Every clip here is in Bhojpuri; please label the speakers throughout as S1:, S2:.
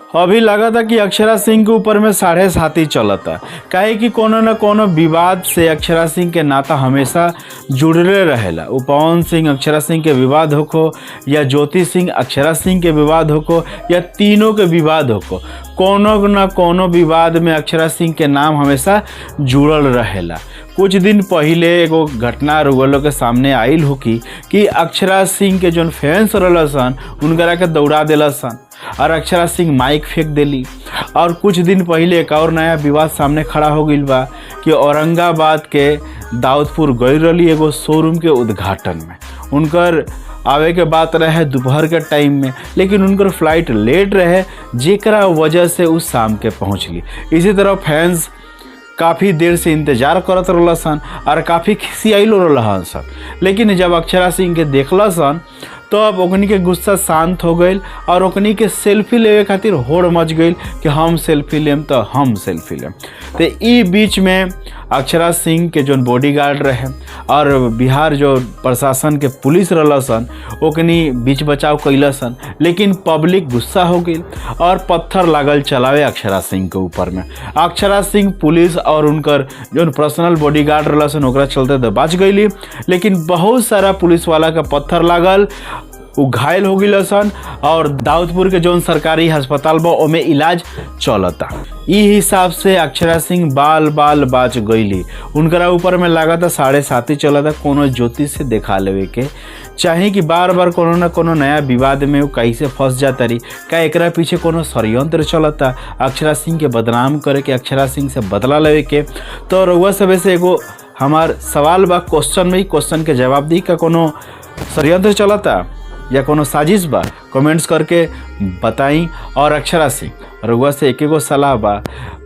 S1: अभी लगा था कि अक्षरा सिंह के ऊपर में 7.5 चलता, काहे कि कोनो न कोनो विवाद से अक्षरा सिंह के नाता हमेशा जुड़ले रहेला। उ पवन सिंह अक्षरा सिंह के विवाद होको या ज्योति सिंह अक्षरा सिंह के विवाद होको या तीनों के विवाद होको, कोनो न कोनो विवाद में अक्षरा सिंह के नाम हमेशा जुड़ल रहेला। कुछ दिन पहले एगो घटना रुगलो के सामने आइल हो कि अक्षरा सिंह के जोन फैंस रहल सन उनकरा के दौड़ा दिला सन और अक्षरा सिंह माइक फेंक देली। और कुछ दिन पहले एक और नया विवाद सामने खड़ा हो गई बा कि औरंगाबाद के दाऊदपुर गई रही एगो शोरूम के उद्घाटन में। उनकर आवे के बात रहे दोपहर के टाइम में, लेकिन उनकर फ्लाइट लेट रहे जेकरा वजह से उस शाम के पहुँचली। इसी तरह फैंस काफ़ी देर से इंतजार करत रहल सन और काफ़ी खिसियाइलो रहल सन, लेकिन जब अक्षरा सिंह के देखल सन तो अब ओकनी के गुस्सा शांत हो गई और ओकनी के सेल्फी लेवे खातिर होड़ मच गई कि हम सेल्फी लेम तो हम सेल्फी लेम। तो ई बीच में अक्षरा सिंह के जो बॉडीगार्ड रहे और बिहार जो प्रशासन के पुलिस रहल सन ओकनी बीच बचाव कैल सन, लेकिन पब्लिक गुस्सा हो गई और पत्थर लागल चलावे अक्षरा सिंह के ऊपर में। अक्षरा सिंह पुलिस और उनकर जो पर्सनल बॉडीगार्ड रहल सन ओकरा चलते तो बच गई, लेकिन बहुत सारा पुलिस वाला का पत्थर लागल, वो घायल हो गई सन और दाऊदपुर के जौन सरकारी अस्पताल बा ओमे इलाज चलता। ई हिसाब से अक्षरा सिंह बाल बाच गईली। उनकरा ऊपर में लगा था 7.5 चलता। कोनो ज्योतिष से देखा लेवे के चाहे कि बार बार कोनो न कोनो नया विवाद में वो कैसे फंस जाता रही, का एकरा पीछे कोनो षड्यंत्र चलता अक्षरा सिंह के बदनाम करे के, अक्षरा सिंह से बदला लेवे के। तो रउआ सब से एगो हमार सवाल बा, क्वेश्चन में क्वेश्चन के जवाब दी, का कोनो षड्यंत्र चलता या कोनो साजिश बा? कमेंट्स करके बताई। और अक्षरा सिंह रउआ से एक एगो सलाह बा,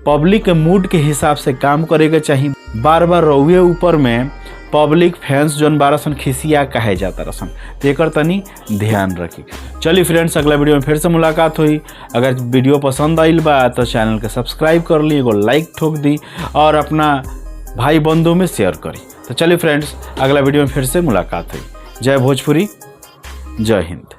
S1: पब्लिक के मूड के हिसाब से काम करे के चाहिए। बार बार रउए ऊपर में पब्लिक फैंस जोन बारसन खिसिया कहे जाता रसन, तेकर तनी ध्यान रखी। चलिए फ्रेंड्स, अगला वीडियो में फिर से मुलाकात हुई। अगर वीडियो पसंद आइल बा तो चैनल के सब्सक्राइब कर ली, एगो लाइक ठोक दी और अपना भाई बंधु में शेयर करी। तो चलिए फ्रेंड्स, अगला वीडियो में फिर से मुलाकात हुई। जय भोजपुरी, जय हिंद।